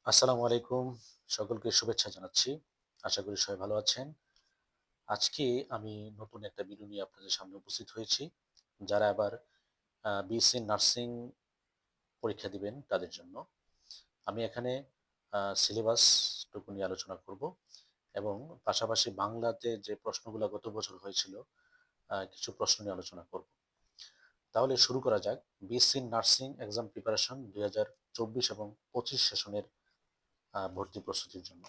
আসসালামু আলাইকুম। সকলকে শুভেচ্ছা জানাচ্ছি। আশা করি সবাই ভালো আছেন। আজকে আমি নতুন একটা ভিডিও নিয়ে আপনাদের সামনে উপস্থিত হয়েছি। যারা আবার বিএসসি নার্সিং পরীক্ষা দিবেন তাদের জন্য। আমি এখানে সিলেবাসটুকু নিয়ে আলোচনা করব এবং পাশাপাশি বাংলাতে যে প্রশ্নগুলা গত বছর হয়েছিল, কিছু প্রশ্ন নিয়ে আলোচনা করব। তাহলে শুরু করা যাক। বিএসসি নার্সিং এক্সাম প্রিপারেশন ২০২৪ এবং ২৫ সেশনের ভর্তি প্রস্তুতির জন্য।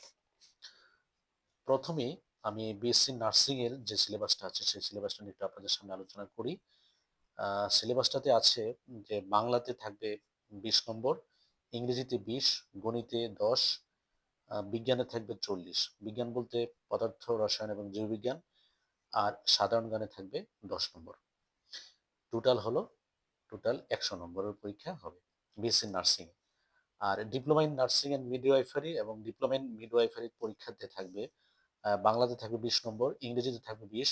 প্রথমেই আমি বিএসসি নার্সিং এর যে সিলেবাসটা আছে সেই সিলেবাসটা নিয়ে একটু আপনাদের সামনে আলোচনা করি। সিলেবাসটাতে আছে যে বাংলাতে থাকবে ২০ নম্বর, ইংরেজিতে ২০, গণিতে ১০, বিজ্ঞানে থাকবে ৪০। বিজ্ঞান বলতে পদার্থ, রসায়ন এবং জীববিজ্ঞান। আর সাধারণ জ্ঞানে থাকবে ১০ নম্বর। টোটাল হলো টোটাল ১০০ নম্বরের পরীক্ষা হবে বিএসসি নার্সিং। আর diploma in nursing and midwifery এবং ডিপ্লোমা ইন মিডওয়াইফারির পরীক্ষাতে থাকবে বাংলাতে থাকবে ২০ নম্বর, ইংরেজিতে থাকবে ২০,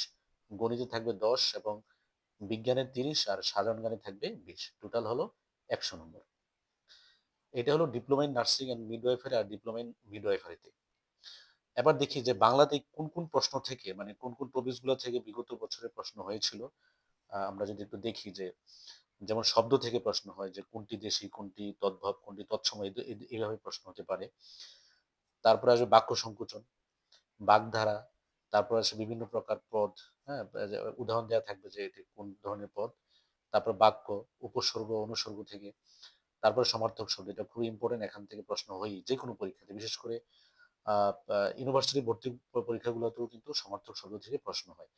গণিতে থাকবে ১০ এবং বিজ্ঞানের ৩০ আর সাধারণ জ্ঞানে থাকবে ২০। টোটাল হলো ১০০ নম্বর। এটা হলো diploma in nursing and midwifery আর ডিপ্লোমা ইন মিডওয়াইফারিতে। এবার দেখি যে বাংলাতে কোন কোন প্রশ্ন থেকে মানে কোন কোন টপিকসগুলো থেকে বিগত বছরের প্রশ্ন হয়েছিল। আমরা যদি একটু দেখি যে যেমন শব্দ থেকে প্রশ্ন হয় যে কোনটি দেশি, কোনটি তদ্ভব, কোনটি তৎসম, এইভাবে প্রশ্ন হতে পারে। তারপরে আসবে বাক্য সংকোচন, বাগধারা, তারপর আছে বিভিন্ন প্রকার পদ, হ্যাঁ? যে উদাহরণ দেয়া থাকবে যে এটি কোন ধরনের পদ। তারপর বাক্য, উপসর্গ, অনুসর্গ থেকে। তারপরে সমার্থক শব্দ। এটা খুবই ইম্পোর্টেন্ট, এখান থেকে প্রশ্ন হয়ই যেকোনো পরীক্ষাতে। বিশেষ করে আ আ ইউনিভার্সিটি ভর্তি পরীক্ষাগুলোতেও কিন্তু সমার্থক শব্দ থেকে প্রশ্ন হয়।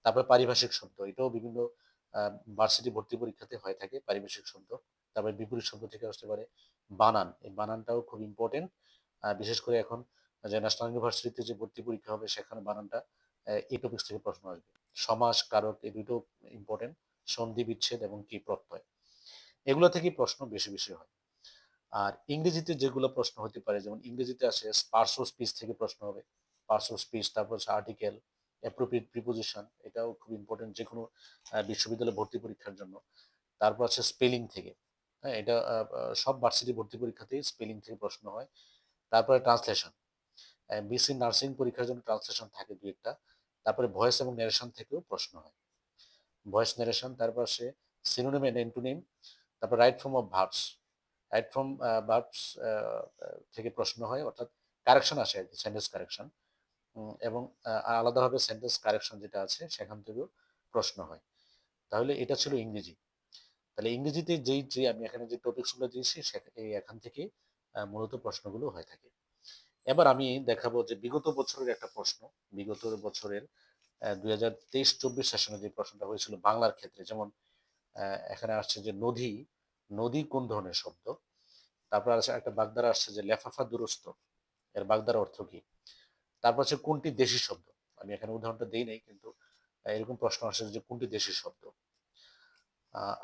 তারপরে পারিভাষিক শব্দ। এটাও বিভিন্ন আ ভার্সিটি ভর্তি পরীক্ষাতে হয়ে থাকে পারিভাষিক শব্দ। তারপরে বিপরীত শব্দ থেকে আসতে পারে বানান। এই বানানটাও খুব ইম্পোর্টেন্ট। বিশেষ করে এখন যে ন্যাশনাল ইউনিভার্সিটিতে যে ভর্তি পরীক্ষা হবে সেখানে বানানটা এই টপিকস থেকে প্রশ্ন আসবে। সমাস, কারক এই দুটো ইম্পোর্টেন্ট। সন্ধি, বিচ্ছেদ এবং কি প্রত্যয়। এগুলো থেকেই প্রশ্ন বেশি, বেশি হয়। আর ইংরেজিতে যেগুলো প্রশ্ন হতে পারে যেমন ইংরেজিতে আসে পার্টস অফ স্পিচ থেকে প্রশ্ন হবে। পার্টস অফ স্পিচ, তারপর হচ্ছে আর্টিকেল, অ্যাপ্রোপ্রিয়েট প্রিপোজিশন, এটাও খুব ইম্পোর্টেন্ট যেকোনো বিশ্ববিদ্যালয়ে ভর্তি পরীক্ষার জন্য। তারপর আছে স্পেলিং থেকে। হ্যাঁ? এটা সব ভার্সিটি ভর্তি পরীক্ষাতেই স্পেলিং থেকে প্রশ্ন হয়। তারপরে ট্রান্সলেশন। বিএসসি নার্সিং পরীক্ষার জন্য ট্রান্সলেশন থাকে ২-১ টা। তারপরে ভয়েস এবং ন্যারেশন থেকেও প্রশ্ন হয়। ভয়েস ন্যারেশন, তারপর আসে সিনোনিম অ্যান্ড অ্যান্টোনিম, তারপর right form of verbs. Right form verbs থেকে প্রশ্ন হয়, অর্থাৎ কারেকশন আসে আরকি, সেন্টেন্স কারেকশন। এবং আলাদাভাবে সেন্টেন্স কারেকশন যেটা আছে সেখান থেকেও প্রশ্ন হয়। তাহলে এটা ছিল ইংরেজি। তাহলে ইংরেজিতে যে আমি এখানে যে টপিকস গুলো দিয়েছি এখান থেকে মূলত প্রশ্নগুলো হয়ে থাকে। এবার আমি দেখাবো যে বিগত বছরের একটা প্রশ্ন। বিগত বছরের ২০২৩-২৪ সেশনে যে প্রশ্নটা হয়েছিল বাংলার ক্ষেত্রে, যেমন এখানে আসছে যে নদী, নদী কোন ধরনের শব্দ? তারপর আছে একটা বাগধারা আসছে যে লেফাফা দুরস্ত, এর বাগধারা অর্থ কি? তারপর হচ্ছে কোনটি দেশি শব্দ? আমি এখানে উদাহরণটা দেই নাই, কিন্তু এরকম প্রশ্ন আসছে যে কোনটি দেশি শব্দ?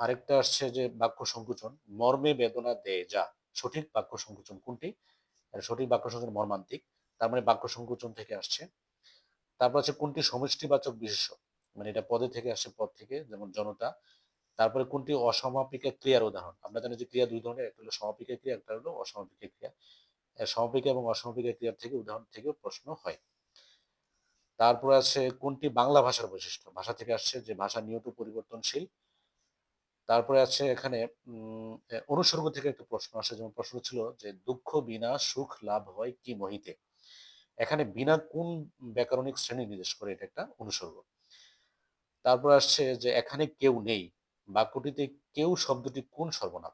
আরেকটা আসছে যে বাক্য সংকোচন, মর্মে বেদনা দেয় যা। সঠিক বাক্য সংকোচন কোনটি? সঠিক বাক্য সংকোচন মর্মান্তিক। তার মানে বাক্য সংকোচন থেকে আসছে। তারপর হচ্ছে কোনটি সমষ্টিবাচক বিশেষ্য? মানে এটা পদে থেকে আসছে, পদ থেকে, যেমন জনতা। তারপরে কোনটি অসমাপিকা ক্রিয়ার উদাহরণ? আমরা জানি যে ক্রিয়া ২ ধরনের, একটা হলো সমাপিকা ক্রিয়া, একটা হলো অসমাপিকা ক্রিয়া। সমাপিকা এবং অসমাপিকা ক্রিয়ার থেকে উদাহরণ থেকেও প্রশ্ন হয়। তারপরে আছে কোনটি বাংলা ভাষার বৈশিষ্ট্য? ভাষা থেকে আসছে যে ভাষা নিয়ত পরিবর্তনশীল। তারপরে আছে এখানে অনুসর্গ থেকে একটা প্রশ্ন আসে, যেমন প্রশ্ন ছিল যে দুঃখ বিনা সুখ লাভ হয় কি মহিতে? এখানে বিনা কোন ব্যাকরণিক শ্রেণী নির্দেশ করে? এটা একটা অনুসর্গ। তারপর আসছে যে এখানে কেউ নেই বাক্যটিতে কেউ শব্দটি কোন সর্বনাম?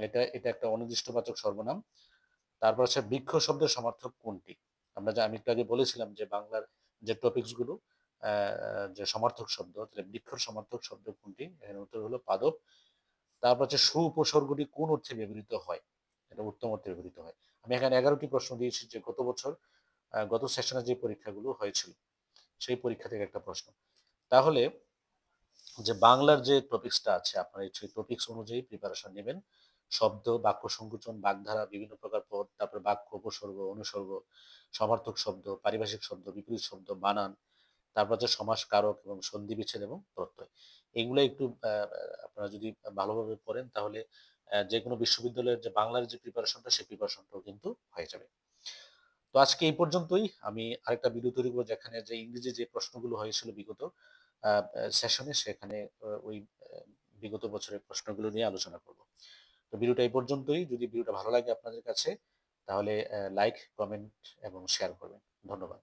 এটা এটা একটা অনির্দিষ্টবাচক সর্বনাম। তারপর হচ্ছে বৃক্ষ শব্দের সমার্থক কোনটি? আমি একটু আগে বলেছিলাম যে বাংলার যে টপিকস গুলো যে সমার্থক শব্দ, তাহলে বৃক্ষর সমার্থক শব্দ কোনটি? এর উত্তর হলো পাদপ। তারপর হচ্ছে উপসর্গটি কোন অর্থে ব্যবহৃত হয়? এটা উত্তম অর্থে ব্যবহৃত হয়। আমি এখানে ১১ টি প্রশ্ন দিয়েছি যে গত বছর গত সেশনে যে পরীক্ষাগুলো হয়েছিল সেই পরীক্ষা থেকে একটা প্রশ্ন। তাহলে যে বাংলার যে টপিকসটা আছে আপনারা সেই টপিকস অনুযায়ী প্রিপারেশন নেবেন। শব্দ, বাক্য সংকোচন, বাগধারা, বিভিন্ন প্রকার পদ, তারপরে বাক্য, উপসর্গ, অনুসর্গ, সমার্থক শব্দ, পারিভাষিক শব্দ, বিপরীত শব্দ, বানান, তারপর হচ্ছে সমাস, কারক এবং সন্ধি, বিচ্ছেদ এবং প্রত্যয়। এগুলো একটু আপনারা যদি ভালোভাবে পড়েন তাহলে যেকোনো বিশ্ববিদ্যালয়ের যে বাংলার যে প্রিপারেশনটা সেই প্রিপারেশনটাও কিন্তু হয়ে যাবে। তো আজকে এই পর্যন্তই। আমি আরেকটা ভিডিও তৈরি করব যেখানে যে ইংরেজি যে প্রশ্নগুলো হয়েছিল বিগত সেশনে সেখানে ওই বিগত বছরের প্রশ্নগুলো নিয়ে আলোচনা করব। তো ভিডিওটা এই পর্যন্তই। যদি ভিডিওটা ভালো লাগে আপনাদের কাছে তাহলে লাইক, কমেন্ট এবং শেয়ার করবেন। ধন্যবাদ।